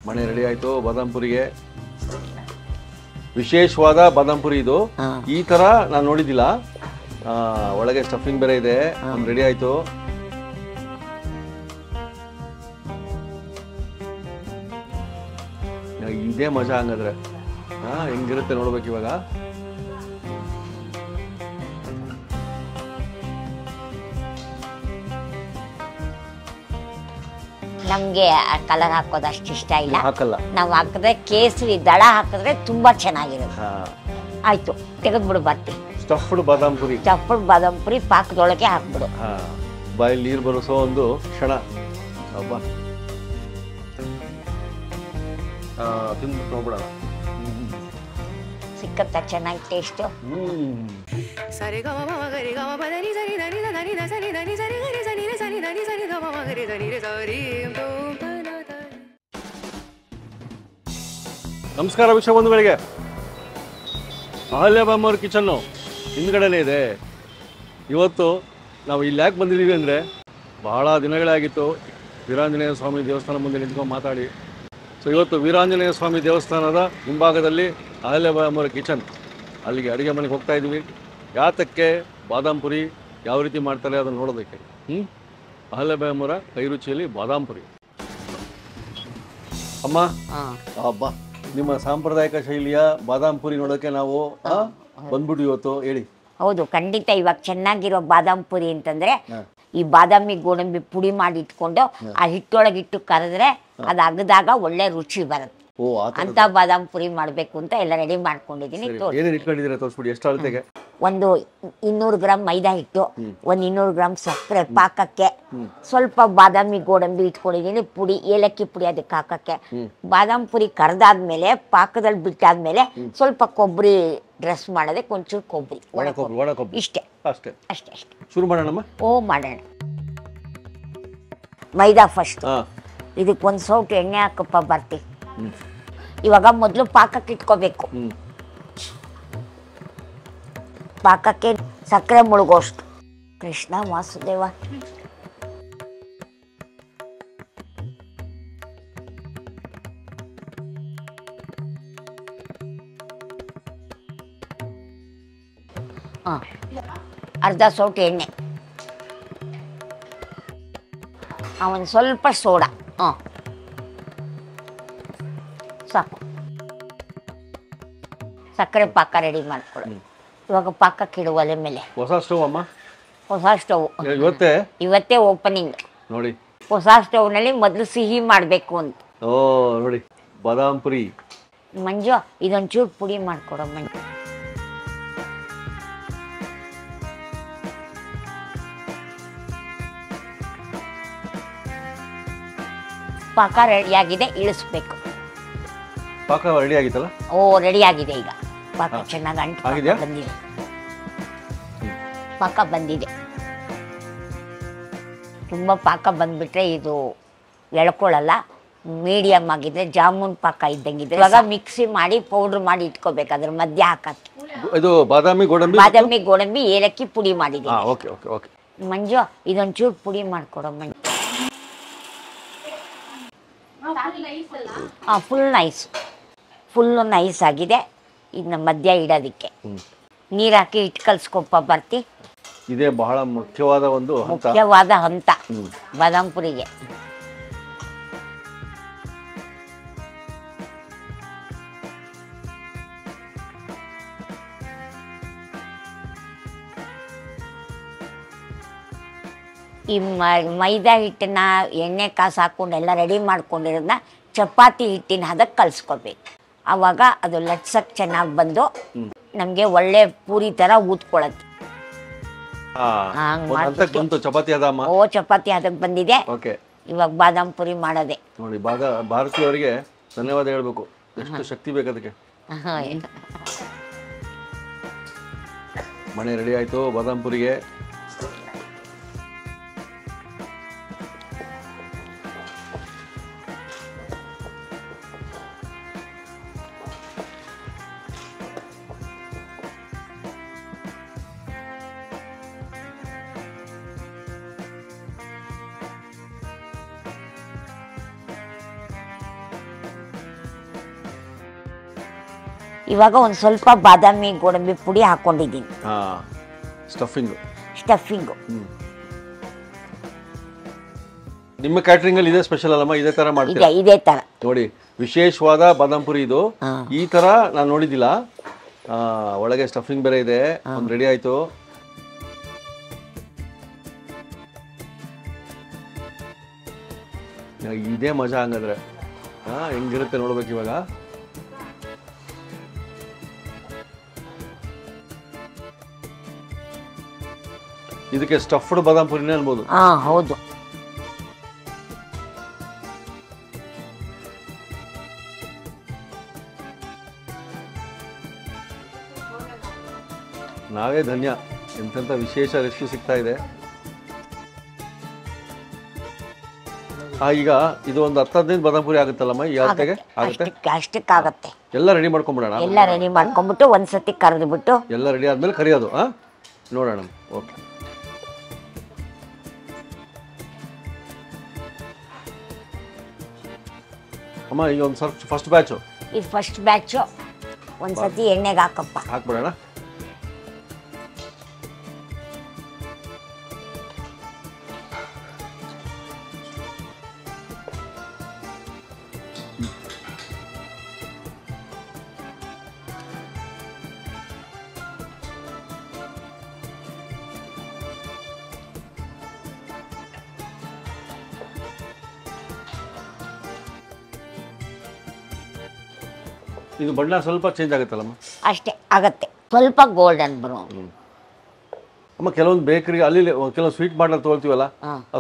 ಮನೆ ರೆಡಿ ಆಯ್ತು ಬಾದಾಮ್ ಪುರಿಗೆ. ವಿಶೇಷವಾದ ಬಾದಾಮ್ ಪುರಿ ಇದು. ಈ ತರ ನಾನು ನೋಡಿದ್ದಿಲ್ಲ. ಒಳಗೆ ಸ್ಟಫಿಂಗ್ ಬೇರೆ ಇದೆ. ರೆಡಿ ಆಯ್ತು. ಇದೇ ಮಜಾ ಹಂಗಾದ್ರೆ. ಹೆಂಗಿರುತ್ತೆ ನೋಡ್ಬೇಕು ಇವಾಗ. ನಮ್ಗೆ ಕಲರ್ ಹಾಕೋದು ಅಷ್ಟು ಇಷ್ಟ ಇಲ್ಲ. ಹಾಕಲ್ಲ. ನಾವು ಹಾಕಿದ್ರೆ ಕೇಸರಿ ದಳ ಹಾಕಿದ್ರೆ ತುಂಬಾ ಚೆನ್ನಾಗಿರುತ್ತೆ. ಆಯ್ತು, ತೆಗೆದ್ಬಿಡು ಬರ್ತೀವಿ. ಸ್ಟಫ್ಡ್ ಬಾದಾಮ್ ಪುರಿ. ಸ್ಟಫ್ಡ್ ಬಾದಾಮ್ ಪುರಿ ಪಾಕದೊಳಗೆ ಹಾಕ್ಬಿಡು. ಬಾಯಲ್ಲಿ ನೀರು ಬರೋಸೋ ಒಂದು ಕ್ಷಣ. ಹಬ್ಬ ತಿಂದ್ಬಿಟ್ಟು ನೋಡ್ಬಿಡೋಣ. ಸಿಕ್ಕತ್ತ ಚೆನ್ನಾಗಿ ಟೇಸ್ಟ್. ನಮಸ್ಕಾರ ವಿಶ್ವ ಬಂಧುಗಳಿಗೆ. ಅಹಲ್ಯಾಬಾಮ್ ಅವ್ರ ಕಿಚನ್ನು ಹಿಂದ್ಗಡೆನೇ ಇದೆ. ಇವತ್ತು ನಾವು ಇಲ್ಲಿ ಯಾಕೆ ಬಂದಿದ್ದೀವಿ ಅಂದರೆ, ಬಹಳ ದಿನಗಳೇ ಆಗಿತ್ತು ವೀರಾಂಜನೇಯ ಸ್ವಾಮಿ ದೇವಸ್ಥಾನ ಮುಂದೆ ನಿಂತ್ಕೊಂಡು ಮಾತಾಡಿ. ಸೊ ಇವತ್ತು ವೀರಾಂಜನೇಯ ಸ್ವಾಮಿ ದೇವಸ್ಥಾನದ ಹಿಂಭಾಗದಲ್ಲಿ ಅಹಲ್ಯಾಬಾಮ್ ಅವರ ಕಿಚನ್, ಅಲ್ಲಿಗೆ ಅಡುಗೆ ಮನೆಗೆ ಹೋಗ್ತಾ ಇದ್ವಿ. ಯಾತಕ್ಕೆ? ಬಾದಾಮ್ ಪುರಿ ಯಾವ ರೀತಿ ಮಾಡ್ತಾರೆ ಅದನ್ನು ನೋಡೋದಕ್ಕೆ. ಅಹಲ್ಯಾಬಾಮ್ ಅವರ ಕೈ ರುಚಿಯಲ್ಲಿ ಬಾದಾಮ್ ಪುರಿ. ಅಮ್ಮ, ಹಬ್ಬ ನಿಮ್ಮ ಸಾಂಪ್ರದಾಯಿಕ ಶೈಲಿಯ ಬಾದಾಮ್ ಪುರಿ ನೋಡೋಕೆ ನಾವು ಬಂದ್ಬಿಟ್ಟು ಇವತ್ತು ಹೇಳಿ. ಹೌದು, ಖಂಡಿತ. ಇವಾಗ ಚೆನ್ನಾಗಿರೋ ಬಾದಾಮ್ ಪುರಿ ಅಂತಂದ್ರೆ ಈ ಬಾದಾಮಿ ಗೋಡಂಬಿ ಪುಡಿ ಮಾಡಿ ಇಟ್ಕೊಂಡು ಆ ಹಿಟ್ಟೊಳಗಿಟ್ಟು ಕರೆದ್ರೆ ಅದು ಅಗದಾಗ ಒಳ್ಳೆ ರುಚಿ ಬರುತ್ತೆ. ಅಂತ ಬಾದಾಮ್ ಪುರಿ ಮಾಡ್ಬೇಕು ಅಂತ ಎಲ್ಲ ರೆಡಿ ಮಾಡ್ಕೊಂಡಿದೀನಿ. ಎಷ್ಟು ಅಳತೆಗೆ? ಒಂದು 200 ಗ್ರಾಮ್ ಮೈದಾ ಹಿಟ್ಟು, ಒಂದು 200 ಗ್ರಾಮ್ ಸಕ್ಕರೆ ಪಾಕಕ್ಕೆ, ಸ್ವಲ್ಪ ಬಾದಾಮಿ ಗೋಡಂಬಿ ಇಟ್ಕೊಂಡಿದೀನಿ ಪುಡಿ, ಏಲಕ್ಕಿ ಪುಡಿ ಅದಕ್ಕೆ ಹಾಕಕ್ಕೆ. ಬಾದಾಮ್ ಪುರಿ ಕರೆದಾದ್ಮೇಲೆ ಪಾಕದಲ್ಲಿ ಬಿಟ್ಟಾದ್ಮೇಲೆ ಸ್ವಲ್ಪ ಕೊಬ್ಬರಿ ಡ್ರೆಸ್ ಮಾಡೋದಕ್ಕೆ ಒಂಚೂರು ಕೊಬ್ಬರಿ, ಇಷ್ಟೇ ಅಷ್ಟೇ ಅಷ್ಟೇ ಅಷ್ಟೇ. ಶುರು ಮಾಡೋಣ. ಮಾಡೋಣ. ಮೈದಾ ಫಸ್ಟ್. ಇದಕ್ಕೆ ಒಂದು ಸೌಟು ಎಣ್ಣೆ ಹಾಕಪ್ಪ ಬರ್ತಿ. ಇವಾಗ ಮೊದಲು ಪಾಕಕ್ಕೆ ಇಟ್ಕೋಬೇಕು. ಪಾಕಕ್ಕೆ ಸಕ್ಕರೆ ಮುಳುಗೋಷ್ಟು. ಕೃಷ್ಣ ವಾಸುದೇವ. ಅರ್ಧ ಸೌಟು ಎಣ್ಣೆ, ಒಂದು ಸ್ವಲ್ಪ ಸೋಡಾ, ಸಾಕು. ಸಕ್ಕರೆ ಪಾಕ ರೆಡಿ ಮಾಡ್ಕೊಳ್ಳಿ. ಇವಾಗ ಪಾಕಕ್ಕೆ ಇಡುವ ಒಲೆ ಮೇಲೆ. ಹೊಸ ಸ್ಟವ್ ಅಮ್ಮ? ಹೊಸ ಸ್ಟವ್ ಇವತ್ತೇ ಓಪನಿಂಗ್ ನೋಡಿ. ಹೊಸ ಸ್ಟವ್ನಲ್ಲಿ ಮೊದಲು ಸಿಹಿ ಮಾಡಬೇಕು ಅಂತ. ನೋಡಿ ಬಾದಾಮ್ ಪುರಿ. ಮಂಜು, ಇದೊಂಚೂರು ಪುಡಿ ಮಾಡ್ಕೊಡೋ ಮಂಜು. ಪಾಕ ರೆಡಿಯಾಗಿದೆ, ಇಳಿಸ್ಬೇಕು. ಪಾಕ ರೆಡಿ ಆಗಿತ್ತಲ್ಲ? ರೆಡಿ ಆಗಿದೆ. ಈಗ ಪಾಕ ಚೆನ್ನಾಗಿ ಅಂಟು ಬಂದಿದೆ. ಪಾಕ ಬಂದಿದೆ. ತುಂಬ ಪಾಕ ಬಂದ್ಬಿಟ್ರೆ ಇದು ಎಳ್ಕೊಳ್ಳಲ್ಲ. ಮೀಡಿಯಮ್ ಆಗಿದ್ರೆ ಜಾಮೂನ್ ಪಾಕ ಇದ್ದಂಗಿದೆ. ಇವಾಗ ಮಿಕ್ಸಿ ಮಾಡಿ ಪೌಡ್ರ್ ಮಾಡಿ ಇಟ್ಕೋಬೇಕು. ಅದ್ರ ಮಧ್ಯೆ ಹಾಕಕ್ಕೆ ಇದು ಬಾದಾಮಿ ಗೋಡಂಬಿ ಏಲಕ್ಕಿ ಪುಡಿ ಮಾಡಿದೆ. ಮಂಜು, ಇದೊಂಚೂರು ಪುಡಿ ಮಾಡ್ಕೊಡೋ ಮಂಜು. ಫುಲ್ಲು ನೈಸ್ ಆಗಿದೆ. ಇದನ್ನ ಮಧ್ಯ ಇಡೋದಿಕ್ಕೆ ನೀರು ಹಾಕಿ ಇಟ್ಟು ಕಲ್ಸ್ಕೊಪ್ಪ ಬರ್ತಿ. ಇದೇ ಬಹಳ ಮುಖ್ಯವಾದ ಹಂತ ಬಾದಾಮ್ ಪುರಿಗೆ. ಈ ಮೈದಾ ಹಿಟ್ಟನ್ನ ಎಣ್ಣೆ ಕಾಸು ಹಾಕೊಂಡು ಎಲ್ಲ ರೆಡಿ ಮಾಡ್ಕೊಂಡಿರೋದನ್ನ ಚಪಾತಿ ಹಿಟ್ಟಿನ ಹದಕ್ಕೆ ಕಲ್ಸ್ಕೊಬೇಕು. ಆವಾಗ ಅದು ಲಟ್ಸಕ್ಕೆ ಚೆನ್ನಾಗಿ ಬಂದು ನಮಗೆ ಒಳ್ಳೆ ಪೂರಿ ಥರ ಊದ್ಕೊಳತ್ತೆ. ಚಪಾತಿ ಹದಕ್ಕೆ ಬಂದಿದೆ. ಇವಾಗ ಬಾದಾಮ್ ಪುರಿ ಮಾಡೋದೆ ನೋಡಿ. ಭಾರತಿ ಅವರಿಗೆ ಧನ್ಯವಾದ ಹೇಳ್ಬೇಕು. ಎಷ್ಟು ಶಕ್ತಿ ಬೇಕು ಅದಕ್ಕೆ. ಮನೆ ರೆಡಿ ಆಯ್ತು ಬಾದಾಮ್ ಪುರಿಗೆ. ಇವಾಗ ಒಂದು ಸ್ವಲ್ಪ ಬಾದಾಮಿ ಗೋಡಂಬಿ ಪುಡಿ ಹಾಕೊಂಡಿದ್ದೀನಿ. ಸ್ಟಫಿಂಗು ನಿಮ್ಮ ಕ್ಯಾಟ್ರಿಂಗ್ ಅಲ್ಲಿ ಇದೆ ಸ್ಪೆಷಲ್ ಅಲ್ಲಮ್ಮ, ಇದೇ ತರ ಮಾಡ್ತೀರಾ? ಇದೇ ತರ ನೋಡಿ, ವಿಶೇಷವಾದ ಬಾದಾಮ್ ಪುರಿ ಇದು. ಈ ತರ ನಾನು ನೋಡಿದ್ದಿಲ್ಲ. ಒಳಗೆ ಸ್ಟಫಿಂಗ್ ಬೇರೆ ಇದೆ. ಒಂದು ರೆಡಿ ಆಯ್ತು. ಇದೇ ಮಜಾ ಹಂಗಂದ್ರೆ. ಹೆಂಗಿರುತ್ತೆ ನೋಡ್ಬೇಕು ಇವಾಗ. ಇದಕ್ಕೆ ಸ್ಟಫ್ಡ್ ಬಾದಾಮ್ ಪುರಿನೇ ಅನ್ಬೋದು. ಹೌದು. ನಾವೇ ಧನ್ಯ, ಎಂತೆಂಥ ವಿಶೇಷ ರೆಸಿಪಿ ಸಿಗ್ತಾ ಇದೆ. ಈಗ ಇದು ಒಂದು 10-15 ಬಾದಾಮ್ ಪುರಿ ಆಗುತ್ತಲ್ಲಮ್ಮ ಈ ಹೊತ್ತಿಗೆ? ಅಷ್ಟಕ್ಕಾಗತ್ತೆ. ಎಲ್ಲ ರೆಡಿ ಮಾಡ್ಕೊಂಬಿಡೋಣ. ಎಲ್ಲ ರೆಡಿ ಮಾಡ್ಕೊಂಡ್ಬಿಟ್ಟು ಒಂದ್ಸತಿ ಕರೆದ್ಬಿಟ್ಟು ಎಲ್ಲ ರೆಡಿ ಆದ್ಮೇಲೆ ಕರಿಯೋದು. ನೋಡೋಣ. ಓಕೆ. ಅಮ್ಮ ಈಗ ಒಂದು ಸ್ವಲ್ಪ ಫಸ್ಟ್ ಬ್ಯಾಚು. ಇದು ಫಸ್ಟ್ ಬ್ಯಾಚು. ಒಂದ್ಸತಿ ಎಣ್ಣೆಗೆ ಹಾಕ್ಬಿಡೋಣ. ಇದು ಬಣ್ಣ ಸ್ವಲ್ಪ ಚೇಂಜ್ ಆಗುತ್ತಲ್ಲಮ್ಮ? ಅಷ್ಟೇ ಆಗತ್ತೆ, ಸ್ವಲ್ಪ ಗೋಲ್ಡನ್ ಬ್ರೌನ್. ಅಮ್ಮ ಕೆಲವೊಂದು ಬೇಕರಿ ಅಲ್ಲಿ ಕೆಲವೊಂದು ಸ್ವೀಟ್ ಮಾಡಲ್ ತಗೊಳ್ತೀವಲ್ಲ,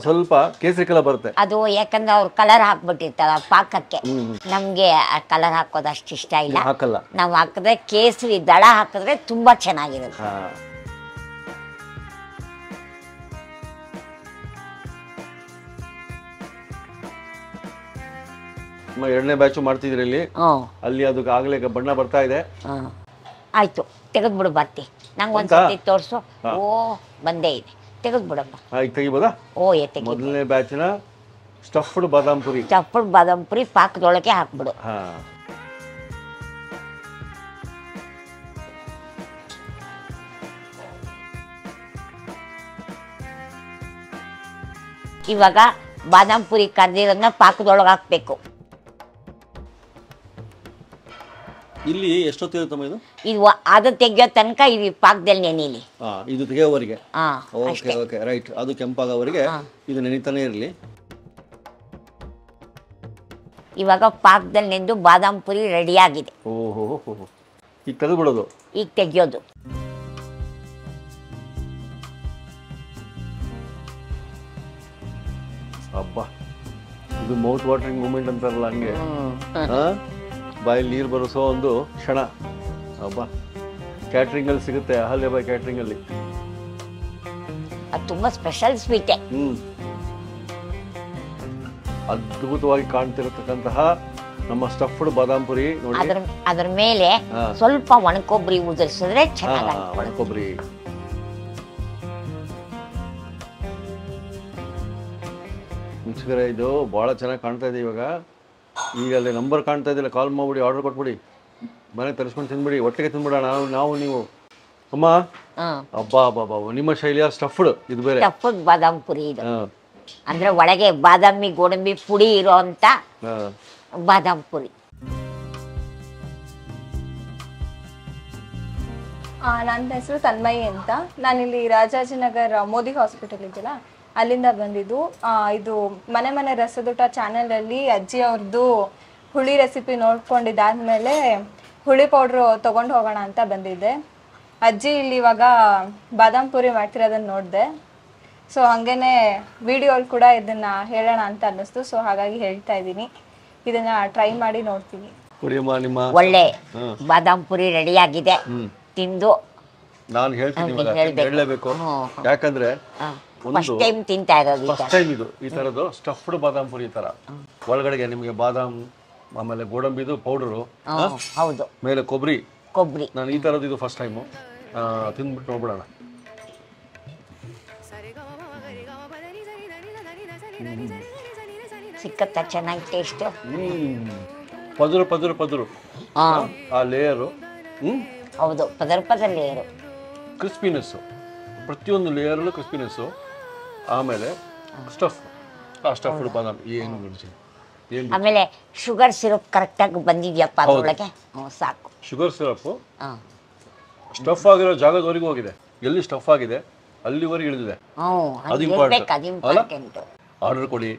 ಸ್ವಲ್ಪ ಕೇಸರಿ ಕಲರ್ ಬರುತ್ತೆ. ಅದು ಯಾಕಂದ್ರೆ ಅವ್ರು ಕಲರ್ ಹಾಕ್ಬಿಟ್ಟಿರ್ತಾರ ಪಾಕಕ್ಕೆ. ನಮ್ಗೆ ಆ ಕಲರ್ ಹಾಕೋದು ಅಷ್ಟು ಇಷ್ಟ ಇಲ್ಲ. ಹಾಕಲ್ಲ. ನಾವು ಹಾಕಿದ್ರೆ ಕೇಸರಿ ದಳ ಹಾಕಿದ್ರೆ ತುಂಬಾ ಚೆನ್ನಾಗಿರುತ್ತೆ. ಎರಡನೇ ಬ್ಯಾಚು ಮಾಡ್ತಿದ್ರಿ ಇಲ್ಲಿ. ಅಲ್ಲಿ ಅದಕ್ಕೆ ಆಗ್ಲೇ ಬಣ್ಣ ಬರ್ತಾ ಇದೆ. ಆಯ್ತು, ತೆಗೆದ್ಬಿಡು ಬರ್ತಿ. ನಂಗೆ ಒಂದ್ಸತಿ ತೋರ್ಸು. ಓ ಬಂದೇ ಇದೆ, ತೆಗೆದ್ಬಿಡಮ್ಮ. ತೆಗಿಬೋದಾ? ತೆಗಿ. ಮೊದಲನೇ ಬ್ಯಾಚಿನ ಸ್ಟಫ್ಡ್ ಬಾದಾಮ್ ಪುರಿ. ಸ್ಟಫ್ಡ್ ಬಾದಾಮ್ ಪುರಿ ಪಾಕದೊಳಗೆ ಹಾಕ್ಬಿಡು. ಇವಾಗ ಬಾದಾಮ್ ಪುರಿ ಕರ್ದಿರೋದನ್ನ ಪಾಕದೊಳಗೆ ಹಾಕ್ಬೇಕು. ಇಲ್ಲಿ ಎಷ್ಟೊತ್ತಿರುತ್ತಮ್ಮ ಇದು? ಇದು ಅದು ತೆಗಿಯೋ ತನಕ ಇದು ಪಾಕದಲ್ಲಿ ನೆನೀಲಿ. ಇದು ತೆಗೆಯೋವರೆಗೆ? Okay right. ಅದು ಕೆಂಪಾಗೋವರೆಗೆ ಇದು ನೆನಿತಾನೆ ಇರಲಿ. ಇವಾಗ ಪಾಕದಲ್ಲಿ ನೆಂದು ಬಾದಾಮ್ ಪುರಿ ರೆಡಿ ಆಗಿದೆ. ಈಗ ತೆಗೆದ್ಬಿಡೋದು? ಈಗ ತೆಗಿಯೋದು. ಅಬ್ಬಾ, ಇದು ಮೌತ್ ವಾಟರಿಂಗ್ ಮೂಮೆಂಟ್ ಅಂತಾರಲ್ಲ ಹಂಗೆ. ಬಾಯಲ್ಲಿ ನೀರು ಬರೋಸೋ ಒಂದು ಕ್ಷಣ. ಅಬ್ಬಾ, ಕ್ಯಾಟ್ರಿಂಗ್ ಅಲ್ಲಿ ಸಿಗುತ್ತೆ, ಅಹಲ್ಯ ಬಾಯ್ ಕ್ಯಾಟ್ರಿಂಗ್ ಅಲ್ಲಿ. ಅದು ತುಂಬಾ ಸ್ಪೆಷಲ್ ಸ್ವೀಟೇ. ಅದ್ಭುತವಾಗಿ ಕಾಣ್ತಿರತಕ್ಕಂತಹ ನಮ್ಮ ಸ್ಟಫ್ಡ್ ಬಾದಾಮ್ ಪುರಿ ನೋಡಿ. ಅದ್ರ ಮೇಲೆ ಸ್ವಲ್ಪ ಒಣಕೊಬ್ಬರಿ ಉದುರಿಸಿದ್ರೆ ಚೆನ್ನಾಗಿ. ಒಣಕೊಬ್ಬರಿ ಮುಚ್ಚಿದ್ರೆ ಇದು ಬಹಳ ಚೆನ್ನಾಗಿ ಕಾಣ್ತಾ ಇದೆ. ಇವಾಗ ಈಗ ಅಲ್ಲಿ ನಂಬರ್ ಕಾಣ್ತಾ ಇದೆಯಲ್ಲ, ಕಾಲ್ ಮಾಡ್ಬಿಡಿ, ಆರ್ಡರ್ ಕೊಟ್ಬಿಡಿ, ಮನೆ ತರಿಸ್ಕೊಂಡು ತಿಂದ್ಬಿಡಿ, ಒಟ್ಟಿಗೆ ತಿನ್ಬಿಡೋಣ ನಾವು ನೀವು. ಅಮ್ಮ ಅಬ್ಬಾ ಅಬ್ಬಾ, ನಿಮ್ಮ ಶೈಲಿಯ ಸ್ಟಫ್ಡ್ ಇದು ಬೇರೆ. ಸ್ಟಫ್ಡ್ ಬಾದಾಮ್ ಪುರಿ ಇದು. ಅಂದ್ರೆ ಒಳಗೆ ಬಾದಾಮಿ ಗೋಡಂಬಿ ಪುಡಿ ಇರೋ ಅಂತ ಬಾದಾಮ್ ಪುರಿ. ನನ್ನ ಹೆಸರು ತನ್ಮಯಿ ಅಂತ. ನಾನಿಲ್ಲಿ ರಾಜಾಜಿನಗರ್ ಮೋದಿ ಹಾಸ್ಪಿಟಲ್ ಇದೆಯಲ್ಲ ಅಲ್ಲಿಂದ ಬಂದಿದ್ದು. ಇದು ಮನೆ ಮನೆ ರಸದೂಟ ಚಾನೆಲಲ್ಲಿ ಅಜ್ಜಿ ಅವ್ರದ್ದು ಹುಳಿ ರೆಸಿಪಿ ನೋಡ್ಕೊಂಡಿದ್ದಾದ್ಮೇಲೆ ಹುಳಿ ಪೌಡ್ರು ತೊಗೊಂಡು ಹೋಗೋಣ ಅಂತ ಬಂದಿದ್ದೆ. ಅಜ್ಜಿ ಇಲ್ಲಿ ಇವಾಗ ಬಾದಾಮ್ ಪುರಿ ಮಾಡ್ತಿರೋದನ್ನು ನೋಡಿದೆ. ಸೊ ಹಾಗೇನೆ ವಿಡಿಯೋಲ್ಲಿ ಕೂಡ ಇದನ್ನು ಹೇಳೋಣ ಅಂತ ಅನ್ನಿಸ್ತು. ಸೊ ಹಾಗಾಗಿ ಹೇಳ್ತಾ ಇದ್ದೀನಿ, ಇದನ್ನು ಟ್ರೈ ಮಾಡಿ ನೋಡ್ತೀನಿ. ಒಳ್ಳೆ ಬಾದಾಮ್ ಪುರಿ ರೆಡಿ ಆಗಿದೆ, ತಿಂದು ನಾನು ಹೇಳ್ತೀನಿ. ಹೇಳಲೇಬೇಕು, ಯಾಕಂದ್ರೆ ಫಸ್ಟ್ ಟೈಮ್ ತಿಂತಾ ಇರೋದು. ಫಸ್ಟ್ ಟೈಮ್ ಇದು ಈ ತರದ್ದು ಸ್ಟಫ್ಡ್ ಬಾದಾಮ್ ಪುರಿ ತರ. ಒಳಗಡೆಗೆ ನಿಮಗೆ ಬಾದಾಮ್, ಆಮೇಲೆ ಗೋಡಂಬಿದು ಪೌಡರು, ಹೌದು, ಮೇಲೆ ಕೊಬ್ಬರಿ. ನಾನು ಈ ತರದ್ದು ಇದು ಫಸ್ಟ್ ಟೈಮು ತಿಂದ್ಬಿಟ್ಟು ನೋಡ್ಬಿಡೋಣ. ಸಿಕ್ಕತ್ತ ಚೆನ್ನಾಗಿ ಟೇಸ್ಟ್. ಪದರು ಪದರು ಪದರು ಆ ಲೇಯರು ಹೌದು, ಪದ ಲೇಯರು. ಕ್ರಿಸ್ಪಿನೆಸ್ಸು, ಪ್ರತಿಯೊಂದು ಲೇಯರಲ್ಲೂ ಕ್ರಿಸ್ಪಿನೆಸ್ಸು. ಆಮೇಲೆ ಸ್ಟಫ್, ಆ ಸ್ಟಫ್ಡ್ ಬಾದಾಮ್ ಏನು ಏನು. ಆಮೇಲೆ ಶುಗರ್ ಸಿರಪ್ ಕರೆಕ್ಟಾಗಿ ಬಂದಿದ್ಯಪ್ಪ ಅದರೊಳಗೆ, ಸಾಕು. ಶುಗರ್ ಸಿರಪ್ಪು ಸ್ಟಫ್ ಆಗಿರೋ ಜಾಗದವರೆಗೂ ಹೋಗಿದೆ. ಎಲ್ಲಿ ಸ್ಟಫ್ ಆಗಿದೆ ಅಲ್ಲಿವರೆಗೆ ಇಳಿದಿದೆ. ಅದು ಇಂಪಾರ್ಟೆಂಟ್. ಆರ್ಡರ್ ಕೊಡಿ,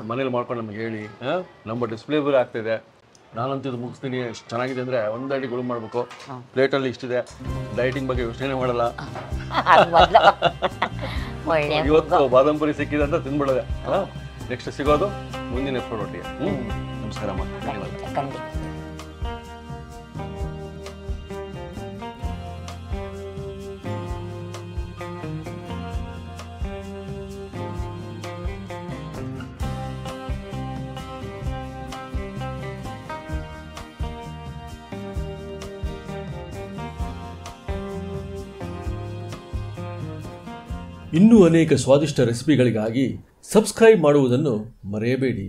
ಮನೇಲಿ ಮಾಡ್ಕೊಂಡು ನಮ್ಗೆ ಹೇಳಿ. ನಮ್ಮ ಡಿಸ್ಪ್ಲೇ ಬೇರೆ ಆಗ್ತಿದೆ. ನಾನಂತೂ ಇದು ಮುಗಿಸ್ತೀನಿ, ಎಷ್ಟು ಚೆನ್ನಾಗಿದೆ ಅಂದರೆ ಒಂದು ಅಡಿ ಗುಳು ಮಾಡಬೇಕು. ಪ್ಲೇಟಲ್ಲಿ ಇಷ್ಟಿದೆ, ಡೈಟಿಂಗ್ ಬಗ್ಗೆ ಯೋಚನೆ ಮಾಡಲ್ಲ. ಇವತ್ತು ಬಾದಾಮ್ ಪುರಿ ಸಿಕ್ಕಿದೆ ಅಂತ ತಿಂದ್ಬಿಡೋದೆ. ನೆಕ್ಸ್ಟ್ ಸಿಗೋದು ಮುಂದಿನ ಎಪಿಸೋಡ್ ಒಟ್ಟಿಗೆ. ನಮಸ್ಕಾರ ಅಮ್ಮ. ಧನ್ಯವಾದ. ಇನ್ನೂ ಅನೇಕ ಸ್ವಾದಿಷ್ಟ ರೆಸಿಪಿಗಳಿಗಾಗಿ ಸಬ್ಸ್ಕ್ರೈಬ್ ಮಾಡುವುದನ್ನು ಮರೆಯಬೇಡಿ.